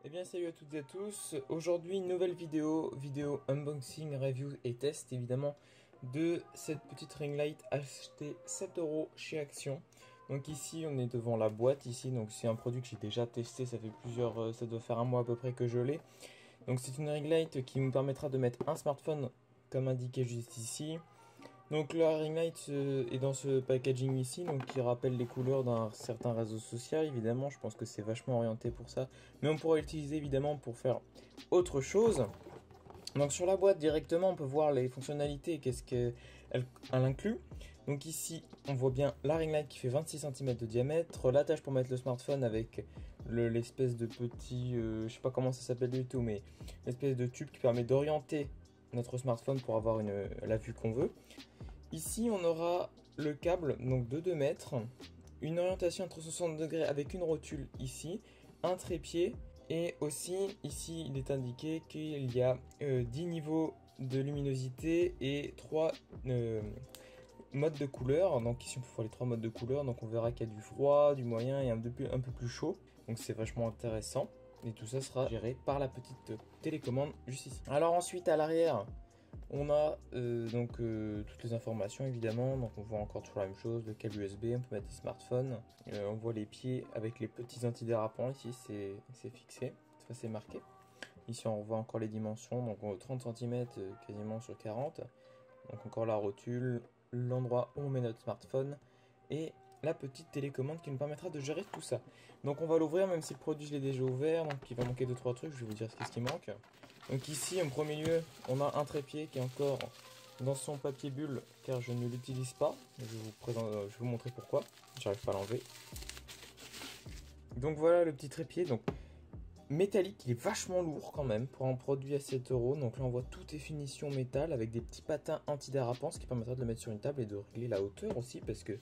Eh bien salut à toutes et à tous, aujourd'hui une nouvelle vidéo unboxing, review et test évidemment de cette petite ring light achetée 7 € chez Action. Donc ici on est devant la boîte ici, donc c'est un produit que j'ai déjà testé, ça fait ça doit faire un mois à peu près que je l'ai. Donc c'est une ring light qui nous permettra de mettre un smartphone comme indiqué juste ici. Donc la ring light est dans ce packaging ici, donc qui rappelle les couleurs d'un certain réseau social. Évidemment, je pense que c'est vachement orienté pour ça, mais on pourrait l'utiliser évidemment pour faire autre chose. Donc sur la boîte directement, on peut voir les fonctionnalités et qu'est-ce qu'elle inclut. Donc ici, on voit bien la ring light qui fait 26 cm de diamètre, l'attache pour mettre le smartphone avec l'espèce de petit, je sais pas comment ça s'appelle du tout, mais l'espèce de tube qui permet d'orienter notre smartphone pour avoir la vue qu'on veut. Ici on aura le câble donc de 2 mètres, une orientation à 360 degrés avec une rotule ici, un trépied et aussi ici il est indiqué qu'il y a 10 niveaux de luminosité et 3 modes de couleur. Donc ici on peut voir les 3 modes de couleur, donc on verra qu'il y a du froid, du moyen et un peu plus chaud, donc c'est vachement intéressant. Et tout ça sera géré par la petite télécommande juste ici. Alors ensuite à l'arrière, on a toutes les informations évidemment. Donc on voit encore toujours la même chose, le câble USB, on peut mettre des smartphones. On voit les pieds avec les petits antidérapants ici, c'est fixé, ça c'est marqué. Ici on voit encore les dimensions, donc 30 cm quasiment sur 40. Donc encore la rotule, l'endroit où on met notre smartphone et la petite télécommande qui nous permettra de gérer tout ça. Donc on va l'ouvrir, même si le produit je l'ai déjà ouvert, donc il va manquer 2-3 trucs, je vais vous dire ce qui manque. Donc ici en premier lieu on a un trépied qui est encore dans son papier bulle car je ne l'utilise pas. Je vais vous montrer pourquoi, j'arrive pas à l'enlever. Donc voilà le petit trépied, donc métallique, il est vachement lourd quand même pour un produit à 7 €. Donc là on voit tout est finition métal avec des petits patins antidérapants, ce qui permettra de le mettre sur une table et de régler la hauteur aussi, parce que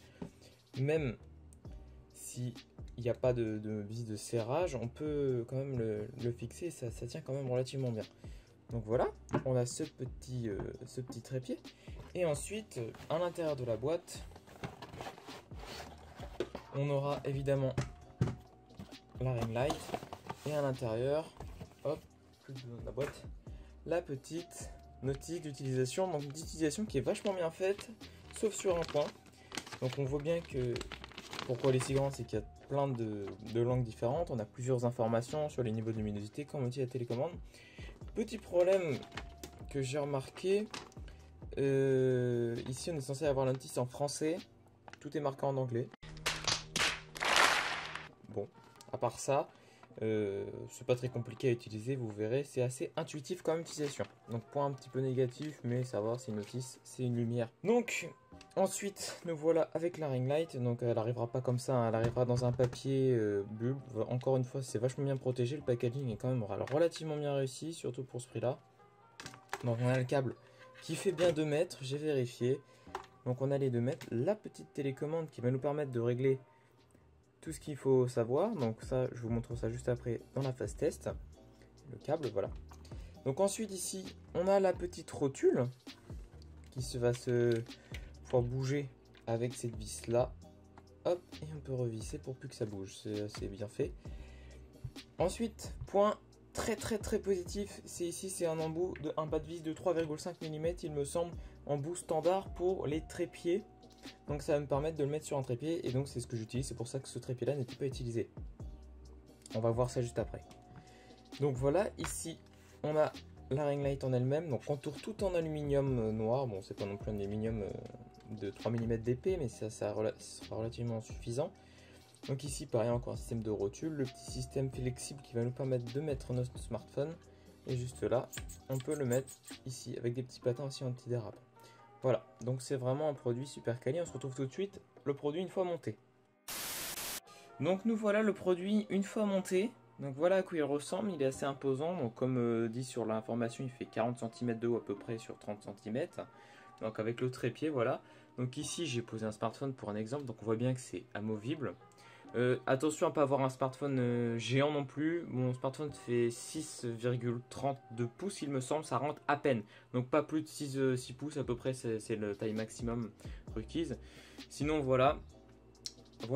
même s'il n'y a pas de vis de serrage, on peut quand même le fixer, ça tient quand même relativement bien. Donc voilà, on a ce petit trépied. Et ensuite, à l'intérieur de la boîte, on aura évidemment la ring light. Et à l'intérieur, hop, plus de la boîte, la petite notice d'utilisation. Donc d'utilisation qui est vachement bien faite, sauf sur un point. Donc on voit bien que pourquoi elle est si grande, c'est qu'il y a plein de langues différentes. On a plusieurs informations sur les niveaux de luminosité comme outil à télécommande. Petit problème que j'ai remarqué, ici on est censé avoir la notice en français, tout est marqué en anglais. Bon, à part ça, c'est pas très compliqué à utiliser, vous verrez, c'est assez intuitif comme utilisation. Donc point un petit peu négatif, mais ça va, c'est une notice, c'est une lumière. Donc ensuite nous voilà avec la ring light. Donc elle arrivera pas comme ça, hein, elle arrivera dans un papier bulbe. Encore une fois c'est vachement bien protégé, le packaging est quand même relativement bien réussi, surtout pour ce prix là. Donc on a le câble qui fait bien 2 mètres, j'ai vérifié. Donc on a les 2 mètres, la petite télécommande qui va nous permettre de régler tout ce qu'il faut savoir. Donc ça je vous montre ça juste après dans la phase test. Le câble, voilà. Donc ensuite ici on a la petite rotule qui va se pouvoir bouger avec cette vis là, hop, et on peut revisser pour plus que ça bouge, c'est bien fait. Ensuite point très positif, c'est ici, c'est un embout un bas de vis de 3,5 mm il me semble, embout standard pour les trépieds. Donc ça va me permettre de le mettre sur un trépied et donc c'est ce que j'utilise, c'est pour ça que ce trépied là n'était pas utilisé. On va voir ça juste après. Donc voilà, ici on a la ring light en elle-même, donc contour tout en aluminium noir. Bon c'est pas non plus un aluminium de 3 mm d'épais, mais ça sera relativement suffisant. Donc ici pareil, encore un système de rotule, le petit système flexible qui va nous permettre de mettre notre smartphone. Et juste là, on peut le mettre ici avec des petits patins aussi antidérapants. Voilà, donc c'est vraiment un produit super quali. On se retrouve tout de suite le produit une fois monté. Donc nous voilà le produit une fois monté. Donc voilà à quoi il ressemble, il est assez imposant. Donc comme dit sur l'information, il fait 40 cm de haut à peu près sur 30 cm. Donc avec le trépied, voilà. Donc ici j'ai posé un smartphone pour un exemple, donc on voit bien que c'est amovible. Attention à ne pas avoir un smartphone géant non plus. Mon smartphone fait 6,32 pouces il me semble, ça rentre à peine. Donc pas plus de 6 pouces à peu près, c'est la taille maximum requise. Sinon voilà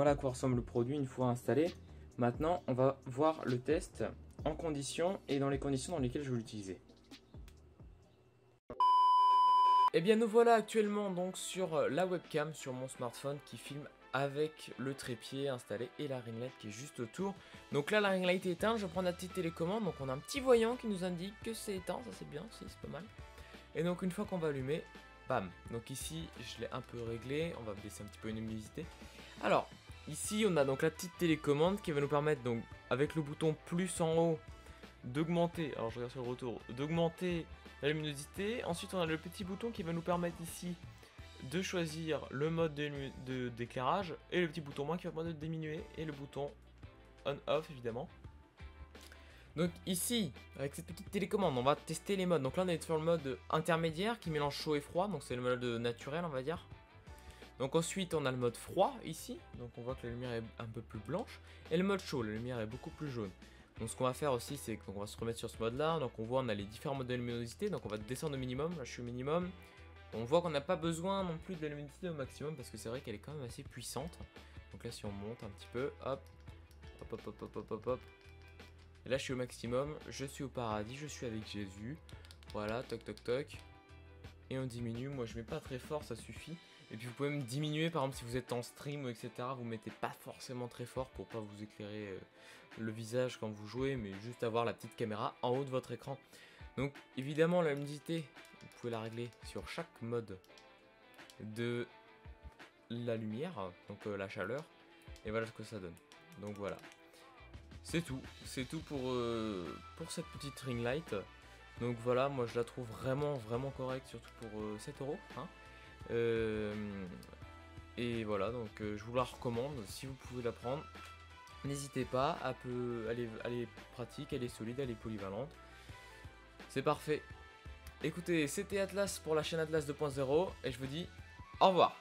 à quoi ressemble le produit une fois installé. Maintenant on va voir le test en conditions et dans les conditions dans lesquelles je vais l'utiliser. Et bien nous voilà actuellement donc sur la webcam sur mon smartphone qui filme avec le trépied installé et la ring light qui est juste autour. Donc là la ring light est éteinte, je prends la petite télécommande, donc on a un petit voyant qui nous indique que c'est éteint, ça c'est bien, c'est pas mal. Et donc une fois qu'on va allumer, bam, donc ici je l'ai un peu réglé, on va baisser un petit peu une luminosité. Alors ici on a donc la petite télécommande qui va nous permettre donc avec le bouton plus en haut d'augmenter, alors je regarde sur le retour, d'augmenter la luminosité. Ensuite on a le petit bouton qui va nous permettre ici de choisir le mode d'éclairage et le petit bouton moins qui va permettre de diminuer et le bouton on-off évidemment. Donc ici, avec cette petite télécommande, on va tester les modes. Donc là on est sur le mode intermédiaire qui mélange chaud et froid, donc c'est le mode naturel on va dire. Donc ensuite on a le mode froid ici, donc on voit que la lumière est un peu plus blanche. Et le mode chaud, la lumière est beaucoup plus jaune. Donc ce qu'on va faire aussi c'est qu'on va se remettre sur ce mode là. Donc on voit on a les différents modes de luminosité, donc on va descendre au minimum, là je suis au minimum. On voit qu'on n'a pas besoin non plus de la luminosité au maximum parce que c'est vrai qu'elle est quand même assez puissante. Donc là si on monte un petit peu, hop, hop hop hop hop hop hop hop. Et là je suis au maximum, je suis au paradis, je suis avec Jésus. Voilà, toc toc toc. Et on diminue, moi je mets pas très fort, ça suffit. Et puis vous pouvez me diminuer, par exemple si vous êtes en stream ou etc. Vous mettez pas forcément très fort pour pas vous éclairer le visage quand vous jouez, mais juste avoir la petite caméra en haut de votre écran. Donc évidemment la luminosité, vous pouvez la régler sur chaque mode de la lumière, donc la chaleur. Et voilà ce que ça donne. Donc voilà. C'est tout pour cette petite ring light. Donc voilà, moi je la trouve vraiment correcte, surtout pour 7 €. Hein. Et voilà, donc je vous la recommande, si vous pouvez la prendre. N'hésitez pas, elle est pratique, elle est solide, elle est polyvalente. C'est parfait. Écoutez, c'était Atlas pour la chaîne Atlas 2.0 et je vous dis au revoir.